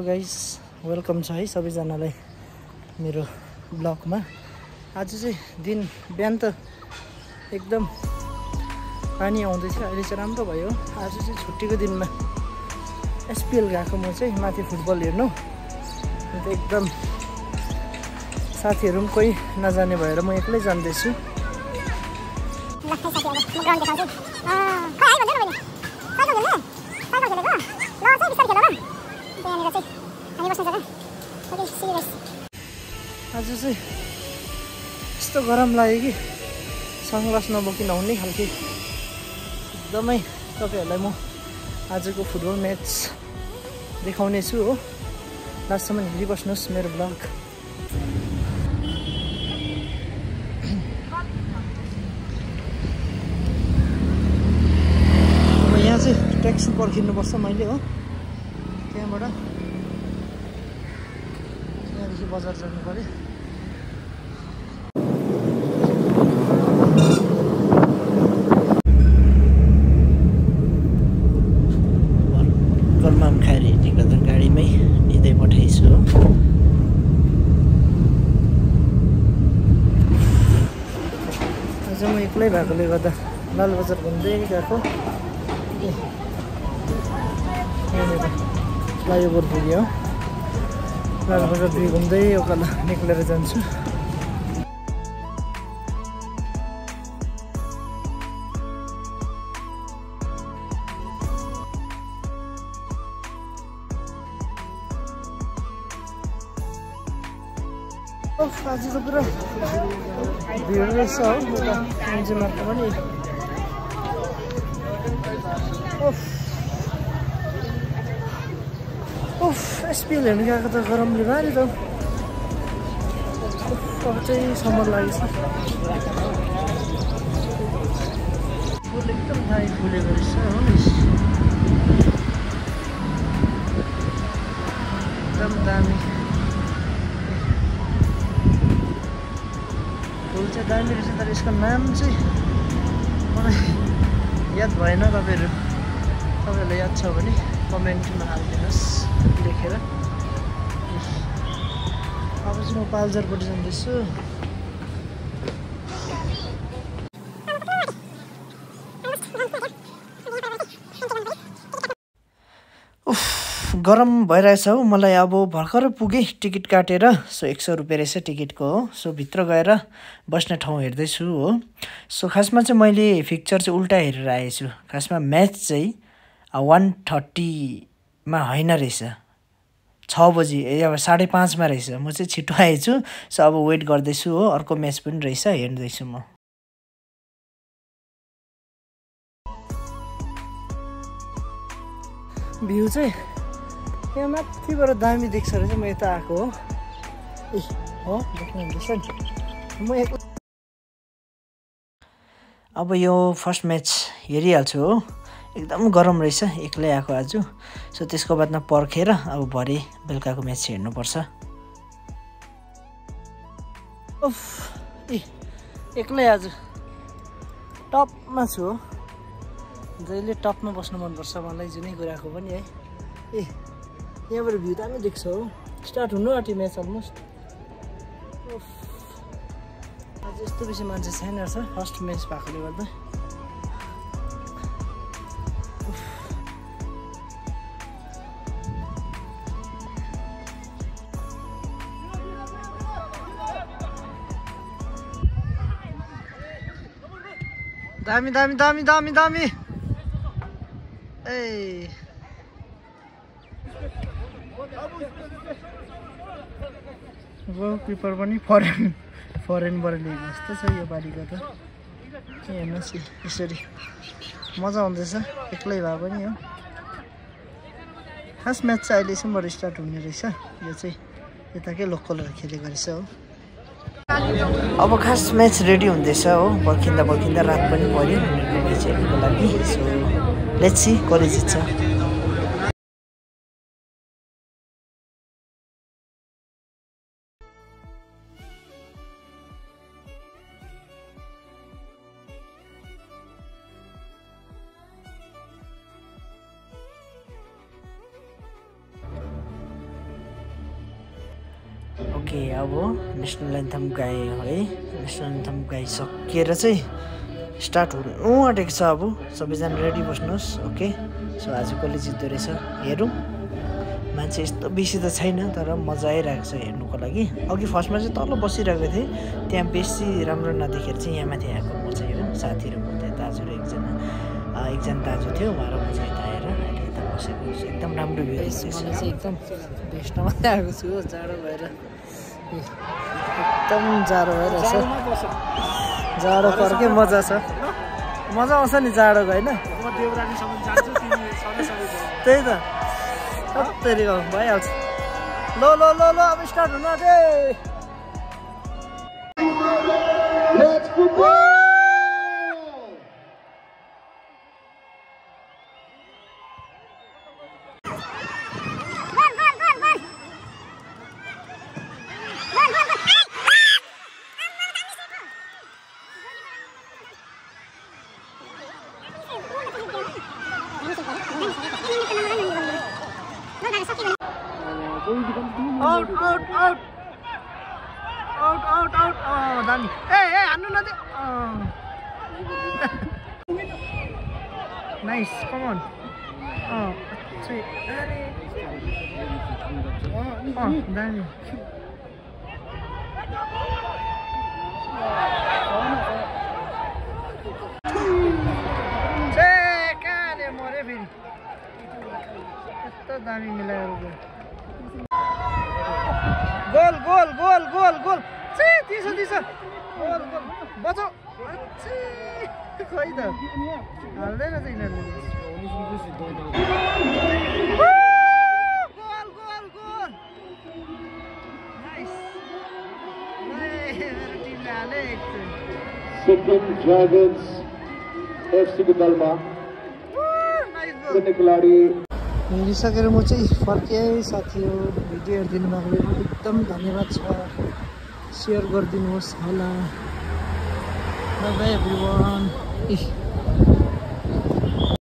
Hello guys, welcome छ है सबैजनालाई मेरो ब्लगमा। आज चाहिँ दिन बिहान त एकदम पानी आउँदै थियो, अहिले चाहिँ राम्रो भयो। आज चाहिँ छुट्टीको दिनमा एसपिएल गएको म चाहिँ माथि फुटबल हेर्नु। अन्त एकदम साथीहरू पनि कोही नजाने भएर म एक्लै जान्दैछु। आज चाहिँ यस्तो गरम लाग्यो कि सनग्लास नबोकी नहुने खालके। एकदमै तपाईहरुलाई म आजको फुटबल म्याच देखाउने छु हो। लास्टसम्म हेरिबस्नुहोस् मेरो ब्लग। अब यहाँ चाहिँ ट्याक्सी पर्खिनुपर्छ मैले हो। त्यहाँबाट यहाँदेखि बजार जानु पर्यो। गरमाम खाएर हिँड्ने गर्दा गाडीमै लिँदै पठाइछु हो। आज म एक्लै भएकोले गर्दा लालबजार घुम्दै गएको। यहाँनिर फ्लाइओभर पुग्यो, लालबजार 2 घुम्दै उकालो निक्लेर जान्छु। आज त पुरा भिड रहेछ हो यता एनजिमार्टमा पनि। एसपिएल हेर्नु गएको त गरमले भारी त। अब चाहिँ समर लागेछ। फुल एकदम दामी फुलेको रहेछ हो। एकदम दामी फुल चाहिँ दामी रहेछ, तर यसको नाम चाहिँ मलाई याद भएन। तपाईँहरूलाई याद छ भने कमेन्टमा हालिदिनुहोस् लेखेर। अब चाहिँ म पाल्जरपट्टि जाँदैछु। गरम भइरहेछ हो मलाई। अब भर्खर पुगेँ टिकट काटेर। सो 100 रुपियाँ रहेछ टिकटको हो। सो भित्र गएर बस्ने ठाउँ हेर्दैछु हो। सो खासमा चाहिँ मैले फिक्चर चाहिँ उल्टा हेरेर आएछु। खासमा म्याच चाहिँ 1:30 मा होइन रहेछ, 6 बजी अब 5:30 मा रहेछ। म चाहिँ छिटो आएछु। सो अब वेट गर्दैछु हो। अर्को म्याच पनि रहेछ, हेर्दैछु म। भ्यू चाहिँ यहाँ माथिबाट दामी देख्छ रहेछ। म यता आएको हो। हो देख्नुहुँदैछ नि। म अब यो फर्स्ट म्याच हेरिहाल्छु हो। एकदम गरम रहेछ, एक्लै आएको आज। सो त्यसको बादमा पर्खेर अब भरे बेलुकाको म्याच हेर्नुपर्छ। एक्लै आज टपमा छु हो। जहिले टपमा बस्नु मनपर्छ मलाई, जुनै कुराको पनि है। यहाँबाट भ्यू दामी देख्छ हो। स्टार्ट हुनु आँट्यो म्याच अलमोस्ट। आज यस्तो बेसी मान्छे छैन रहेछ, फर्स्ट म्याच भएकोले गर्दा। दामी दामी दामी दामी दामी। ए गोलकिपर पनि फरेनबाट लिएको जस्तो छ यो पालिको त। हेर्नुहोस् यसरी मजा आउँदैछ, एक्लै भए पनि हो। खास म्याच चाहिँ अहिलेसम्मबाट स्टार्ट हुने रहेछ। यो चाहिँ यताकै लोकलहरू खेलेको रहेछ हो। अब खास म्याच रेडी हुँदैछ हो। पर्खिँदा रात पनि पर्यो म्याच हेर्नुको लागि। सो लेट्स सी कसले जित्छ। ओके अब नेसनल एन्थम गाएँ है। नेसनल एन्थम गाइसकेर चाहिँ स्टार्ट हुनु आँटेको छ। अब सबैजना रेडी बस्नुहोस्। ओके सो आज कसले जित्दो रहेछ हेरौँ। मान्छे यस्तो बेसी त छैन तर मजा आइरहेको छ हेर्नुको लागि। अघि फर्स्टमा चाहिँ तल बसिरहेको थिएँ, त्यहाँ बेसी राम्रो नदेखेर चाहिँ यहाँ माथि आएको म चाहिँ हो। साथीहरू म त्यहाँ दाजु र एकजना दाजु थियो, उहाँ र म चाहिँ यता आएर अहिले यता बसेको छु। एकदम राम्रो भ्यू देख्दैछु। म चाहिँ एकदम बेस्टमा आएको छु हो, जाडो भएर एकदम जाडो भइरहेछ। जाडो पर्के मजा छ, मजा आउँछ नि जाडोको होइन। त्यही त तेरिको भइहाल्छ। ल ल ल ल अब स्टार्ट हुन आँट्यो। Out out out out out out दामी। ए हान्नु नदियो। Nice come on. दामी। कहाँले मऱ्यो फेरि, यस्तो दामी मिलाएर गयो। Goal goal goal goal goal दिशा दिशा गोल गोल बचाउ। खै त हाल्दैन चाहिँ यिनीहरूले। Goal goal goal nice. मेरो टिमले हाले। सिक्किम ड्रैगन्स एफसी को दलमा खेलाडी हेरिसकेर म चाहिँ फर्केँ। साथीहरू भिडियो हेरिदिनु भएको एकदम धन्यवाद छ। सेयर गरिदिनुहोस् होला। By by everyone.